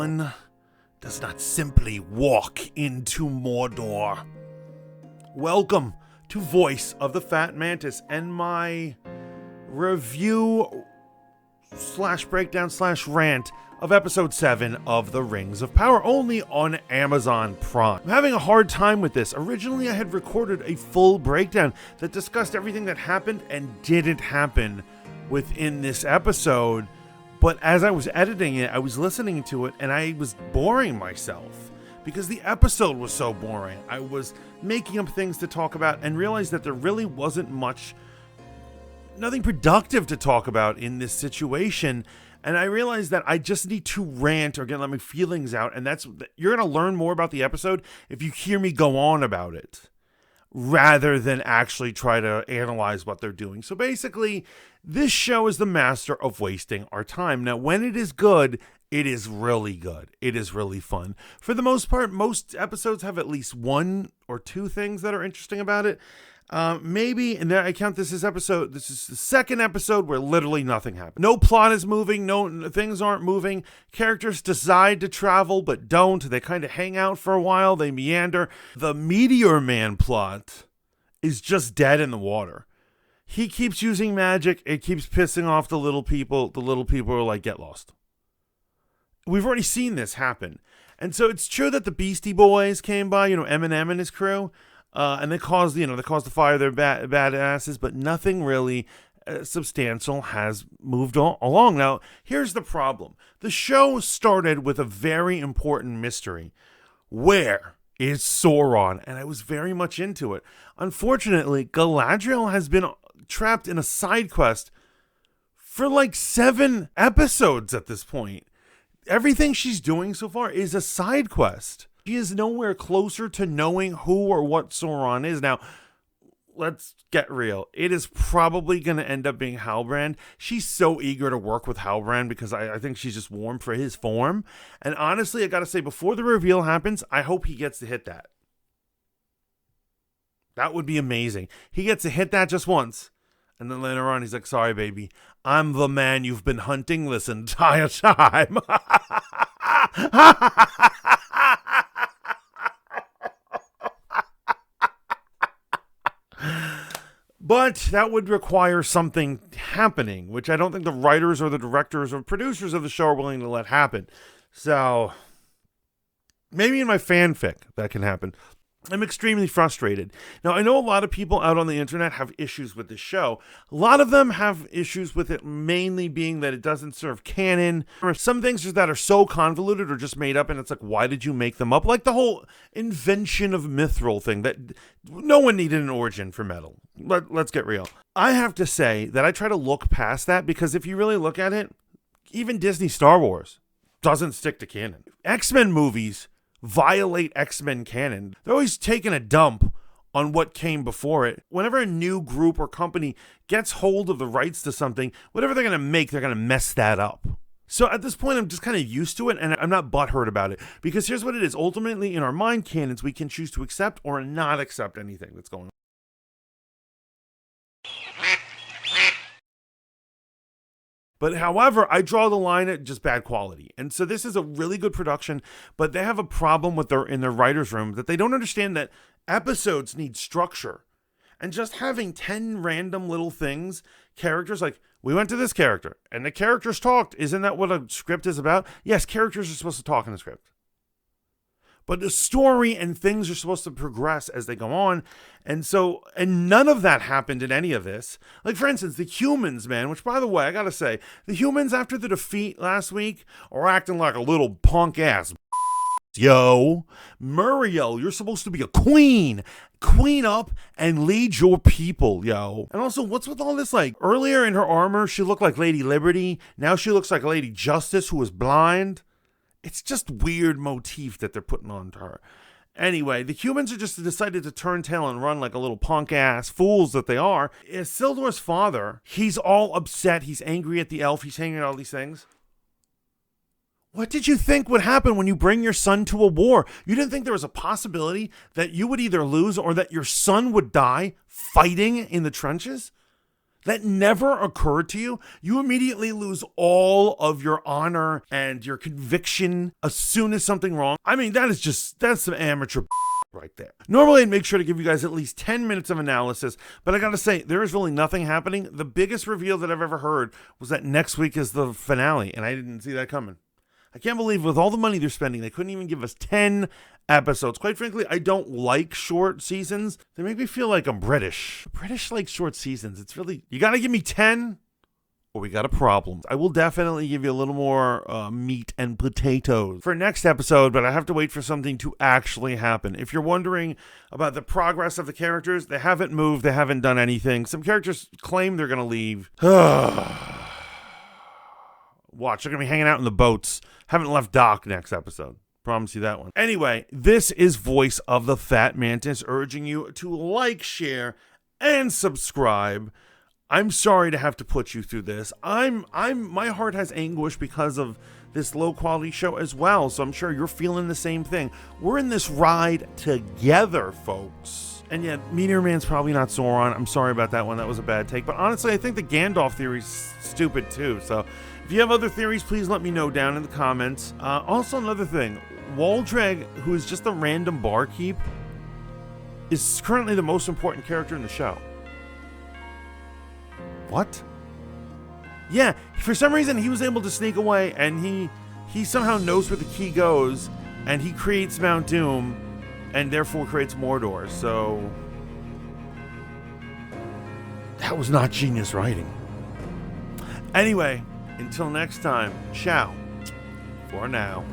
one does not simply walk into Mordor. Welcome to Voice of the Fat Mantis and my review / breakdown / rant of episode 7 of The Rings of Power, only on Amazon Prime. I'm having a hard time with this. Originally, I had recorded a full breakdown that discussed everything that happened and didn't happen within this episode, but as I was editing it, I was listening to it and I was boring myself because the episode was so boring. I was making up things to talk about and realized that there really wasn't nothing productive to talk about in this situation. And I realized that I just need to rant or let my feelings out. And you're going to learn more about the episode if you hear me go on about it, rather than actually try to analyze what they're doing. So basically, this show is the master of wasting our time. Now, when it is good, it is really good. It is really fun. For the most part, most episodes have at least one or two things that are interesting about it. Maybe, and I count this is the second episode where literally nothing happened. No plot is moving, no things aren't moving. Characters decide to travel, but don't. They kind of hang out for a while, they meander. The Meteor Man plot is just dead in the water. He keeps using magic, it keeps pissing off the little people. The little people are like, get lost. We've already seen this happen. And so it's true that the Beastie Boys came by, Eminem and his crew. And they caused the fire, their bad asses, but nothing really substantial has moved along. Now, here's the problem. The show started with a very important mystery. Where is Sauron? And I was very much into it. Unfortunately, Galadriel has been trapped in a side quest for like 7 episodes at this point. Everything she's doing so far is a side quest. She is nowhere closer to knowing who or what Sauron is. Now, let's get real. It is probably going to end up being Halbrand. She's so eager to work with Halbrand because I think she's just warm for his form. And honestly, I got to say, before the reveal happens, I hope he gets to hit that. That would be amazing. He gets to hit that just once. And then later on, he's like, sorry, baby. I'm the man you've been hunting this entire time. But that would require something happening, which I don't think the writers or the directors or producers of the show are willing to let happen. So maybe in my fanfic that can happen. I'm extremely frustrated. Now, I know a lot of people out on the internet have issues with this show. A lot of them have issues with it mainly being that it doesn't serve canon. Or some things that are so convoluted or just made up, and it's like, why did you make them up? Like the whole invention of mithril thing that no one needed an origin for metal. Let's get real. I have to say that I try to look past that because if you really look at it, even Disney Star Wars doesn't stick to canon. X-Men movies violate X-Men canon. They're always taking a dump on what came before it. Whenever a new group or company gets hold of the rights to something, whatever they're going to make, they're going to mess that up. So at this point, I'm just kind of used to it, and I'm not butthurt about it. Because here's what it is. Ultimately, in our mind canons, we can choose to accept or not accept anything that's going on. But however, I draw the line at just bad quality. And so this is a really good production, but they have a problem with in their writer's room that they don't understand that episodes need structure. And just having 10 random little things, characters like, we went to this character, and the characters talked. Isn't that what a script is about? Yes, characters are supposed to talk in a script. But the story and things are supposed to progress as they go on. And none of that happened in any of this. Like, for instance, the humans, man, which, by the way, I gotta say, the humans, after the defeat last week, are acting like a little punk ass. Yo, Muriel, you're supposed to be a queen. Queen up and lead your people, yo. And also, what's with all this? Like, earlier in her armor, she looked like Lady Liberty. Now she looks like Lady Justice, who was blind. It's just weird motif that they're putting on to her. Anyway, the humans are just decided to turn tail and run like a little punk-ass fools that they are. Isildur's father, he's all upset. He's angry at the elf. He's saying all these things. What did you think would happen when you bring your son to a war? You didn't think there was a possibility that you would either lose or that your son would die fighting in the trenches? That never occurred to you? You immediately lose all of your honor and your conviction as soon as something wrong. I mean, that's some amateur right there. Normally, I'd make sure to give you guys at least 10 minutes of analysis, but I gotta say, there is really nothing happening. The biggest reveal that I've ever heard was that next week is the finale, and I didn't see that coming. I can't believe with all the money they're spending, they couldn't even give us 10 episodes. Quite frankly, I don't like short seasons. They make me feel like I'm British. British like short seasons. It's really, you gotta give me 10 or we got a problem. I will definitely give you a little more meat and potatoes for next episode, but I have to wait for something to actually happen. If you're wondering about the progress of the characters, they haven't moved. They haven't done anything. Some characters claim they're gonna leave. Watch, they're going to be hanging out in the boats. Haven't left dock next episode. Promise you that one. Anyway, this is Voice of the Fat Mantis urging you to like, share, and subscribe. I'm sorry to have to put you through this. My heart has anguish because of this low quality show as well. So I'm sure you're feeling the same thing. We're in this ride together, folks. And yet, Meteor Man's probably not Sauron. I'm sorry about that one. That was a bad take. But honestly, I think the Gandalf theory's stupid too. So if you have other theories, please let me know down in the comments. Also, another thing. Waldreg, who is just a random barkeep, is currently the most important character in the show. What? Yeah, for some reason he was able to sneak away, and he somehow knows where the key goes, and he creates Mount Doom, and therefore creates Mordor. So that was not genius writing. Anyway, until next time, ciao for now.